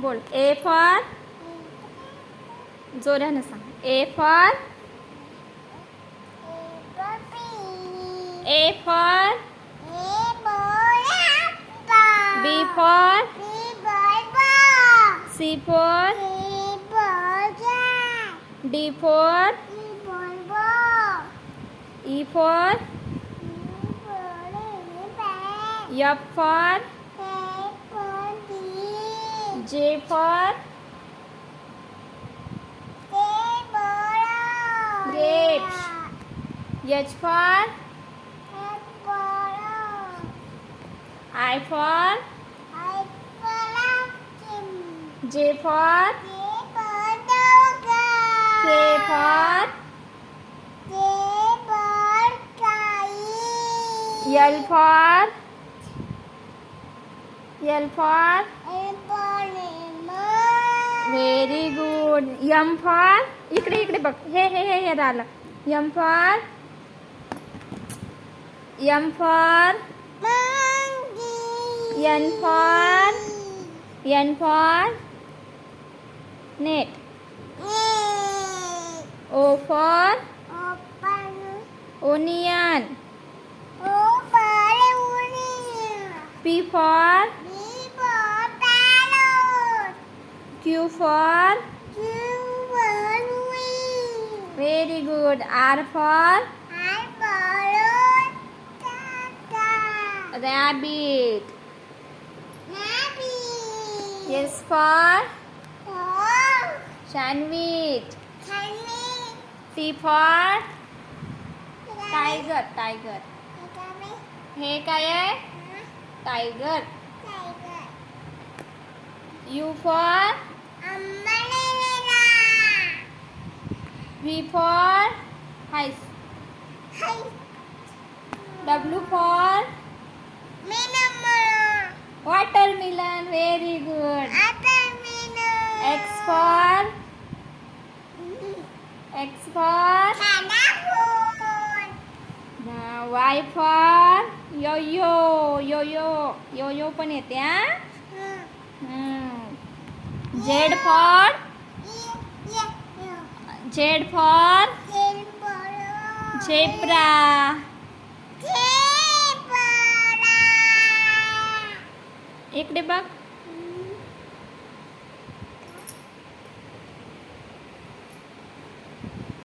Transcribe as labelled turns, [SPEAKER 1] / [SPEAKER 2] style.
[SPEAKER 1] बोल. A for. जोरानं सांग. A for. A for. B for. C for. D for. E for. F for. J for. grapes. H for. I for. J for. K for. L for. L for. Very good. M for. इकडे बघ. हे झालं. M for. M for. N for. N for. Net. O for. Onion. P for. Q for. Very good. R for. Rabbit. S for. Sandwich. T for. Tiger. हे काय आहे? Tiger. U for. V for. Heist. W for. Watermelon. Very good. X for. Y for. यो पण येते. Z for. Zebra. इकडे बघ.